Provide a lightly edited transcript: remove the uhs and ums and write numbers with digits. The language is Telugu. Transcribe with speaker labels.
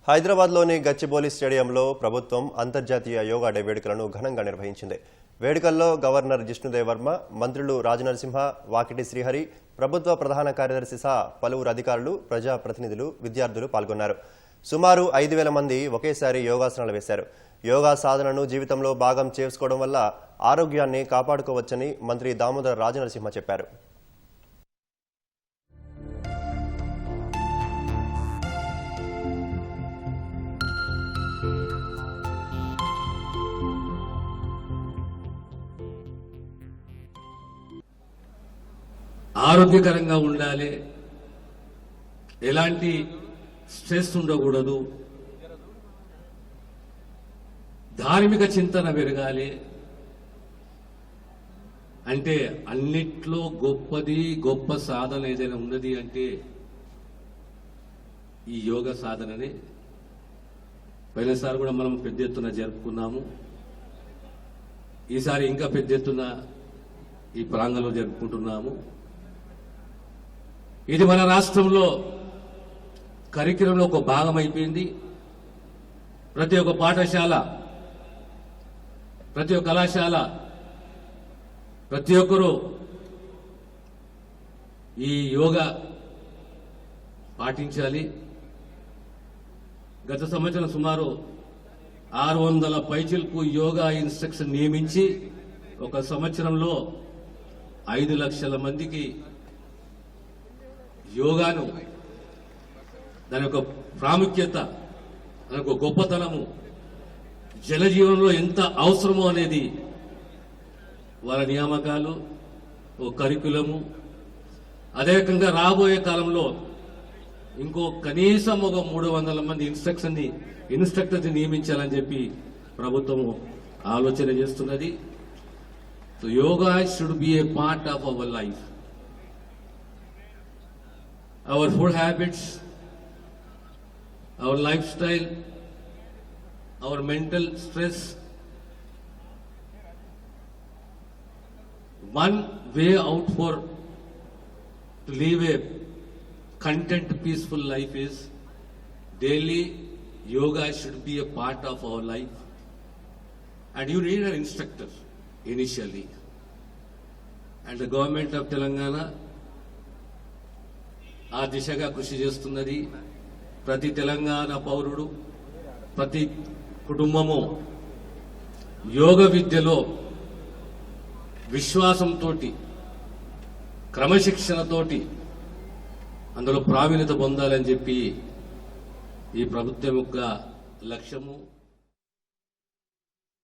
Speaker 1: హైదరాబాద్లోని గచ్చిబౌలి స్టేడియంలో ప్రభుత్వం అంతర్జాతీయ యోగా డే వేడుకలను ఘనంగా నిర్వహించింది. వేడుకల్లో గవర్నర్ జిష్ణుదేవ్ వర్మ, మంత్రులు రాజనరసింహ, వాకిటి శ్రీహరి, ప్రభుత్వ ప్రధాన కార్యదర్శి సహా పలువురు అధికారులు, ప్రజాప్రతినిధులు, విద్యార్థులు పాల్గొన్నారు. సుమారు 5,000 మంది ఒకేసారి యోగాసనాలు వేశారు. యోగా సాధనను జీవితంలో భాగం చేసుకోవడం వల్ల ఆరోగ్యాన్ని కాపాడుకోవచ్చని మంత్రి దామోదర రాజనరసింహ చెప్పారు.
Speaker 2: ఆరోగ్యకరంగా ఉండాలి, ఎలాంటి స్ట్రెస్ ఉండకూడదు, ధార్మిక చింతన పెరగాలి. అంటే అన్నిట్లో గొప్ప సాధన ఏదైనా ఉన్నది అంటే ఈ యోగ సాధననే. పోయినసారి కూడా మనం పెద్ద ఎత్తున జరుపుకున్నాము. ఈసారి ఇంకా పెద్ద ఎత్తున ఈ ప్రాంగణంలో జరుపుకుంటున్నాము. ఇది మన రాష్ట్రంలో కరిక్యులంలో ఒక భాగం అయిపోయింది. ప్రతి ఒక్క పాఠశాల, ప్రతి ఒక్క కళాశాల, ప్రతి ఒక్కరూ ఈ యోగా పాటించాలి. గత సంవత్సరం సుమారు 600 పైచిలకు యోగా ఇన్స్ట్రక్షన్ నియమించి ఒక సంవత్సరంలో 5 లక్షల మందికి యోగాను, దాని యొక్క ప్రాముఖ్యత, దాని యొక్క గొప్పతనము, జనజీవనంలో ఎంత అవసరమో అనేది వాళ్ళ నియామకాలు, ఓ కరికులము. అదే రకంగా రాబోయే కాలంలో ఇంకో కనీసం ఒక 300 మంది ఇన్స్ట్రక్టర్స్ నియమించాలని చెప్పి ప్రభుత్వం ఆలోచన చేస్తున్నది. So yoga should be A part of our life. Our food habits, our lifestyle, our mental stress. One way out to live a content, peaceful life is daily yoga should be a part of our life. And you need an instructor initially. And the government of Telangana ఆ దిశగా కృషి చేస్తున్నది. ప్రతి తెలంగాణ పౌరుడు, ప్రతి కుటుంబము యోగ విద్యలో విశ్వాసంతో, క్రమశిక్షణతోటి అందులో ప్రావీణ్యత పొందాలని చెప్పి ఈ ప్రభుత్వం యొక్క లక్ష్యము.